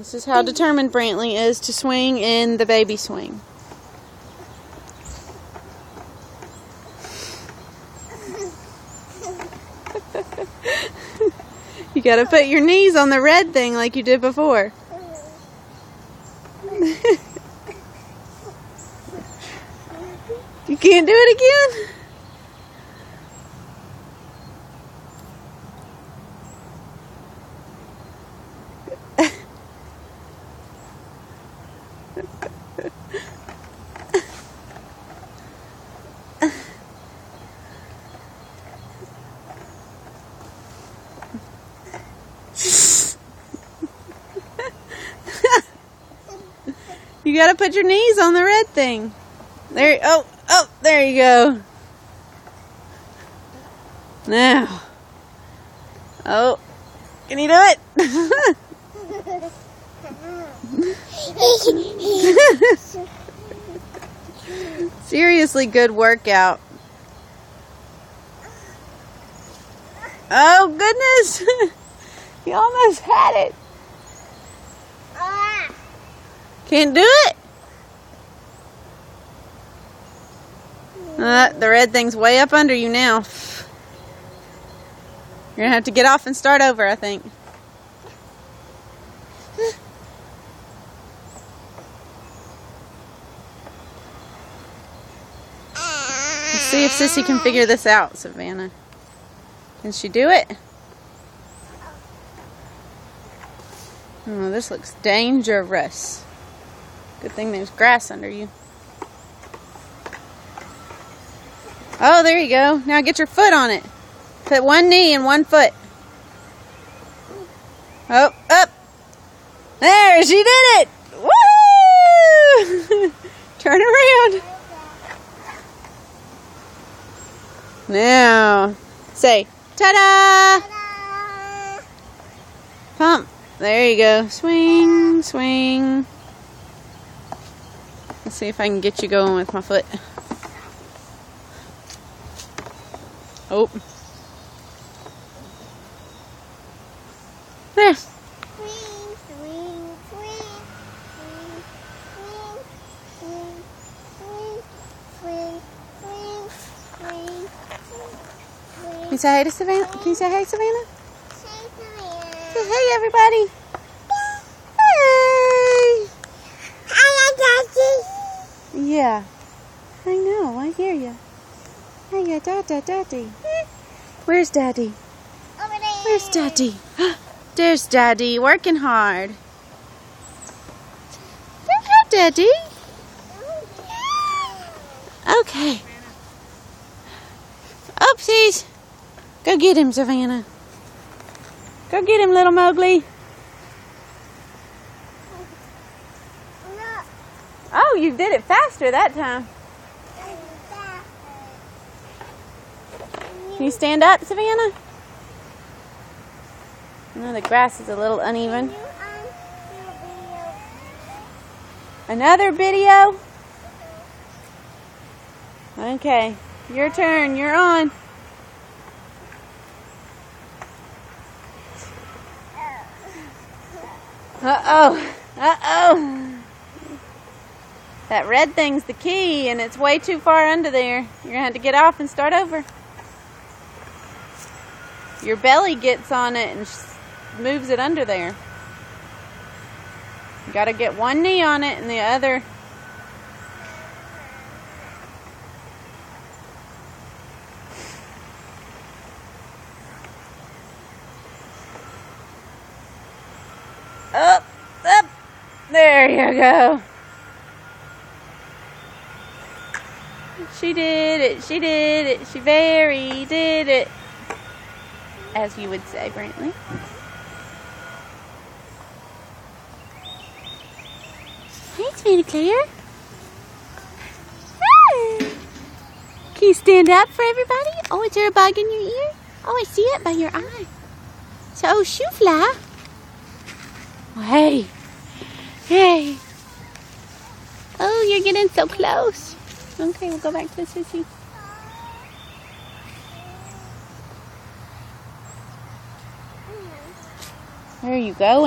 This is how determined Brantley is to swing in the baby swing. You gotta put your knees on the red thing like you did before. You can't do it again? You gotta put your knees on the red thing. There, oh, there you go. Now. Oh, can you do it? Seriously good workout. Oh, goodness. You almost had it. Can't do it? The red thing's way up under you now. You're going to have to get off and start over, I think. Let's see if Sissy can figure this out, Savannah. Can she do it? Oh, this looks dangerous. Good thing there's grass under you. Oh, there you go. Now get your foot on it. Put one knee and one foot. Oh, up. There, she did it. Woo! Turn around. Now, say, ta-da! Pump. There you go. Swing, swing. Let's see if I can get you going with my foot. Oh. There. Can you say hey to Savannah? Can you say hey, Savannah? Say hey, everybody. Hey. Yeah. I know. I hear you. Hey, Daddy. Where's Daddy? Over there. Where's Daddy? There's Daddy, working hard. Hi, Daddy. Okay. Oopsies. Go get him, Savannah. Go get him, little Mowgli. Oh, you did it faster that time. Can you stand up, Savannah? No, the grass is a little uneven. Another video? Okay, your turn. You're on. Uh-oh. Uh-oh. That red thing's the key, and it's way too far under there. You're going to have to get off and start over. Your belly gets on it and moves it under there. You got to get one knee on it and the other. Up, up. There you go. She did it. She did it. She very did it. As you would say, Brantley. Hey, Savannah Claire. Hi. Can you stand up for everybody? Oh, is there a bug in your ear? Oh, I see it by your eye. So, oh, shoe fly. Oh, hey. Hey. Oh, you're getting so close. Okay, we'll go back to Sissy. There you go.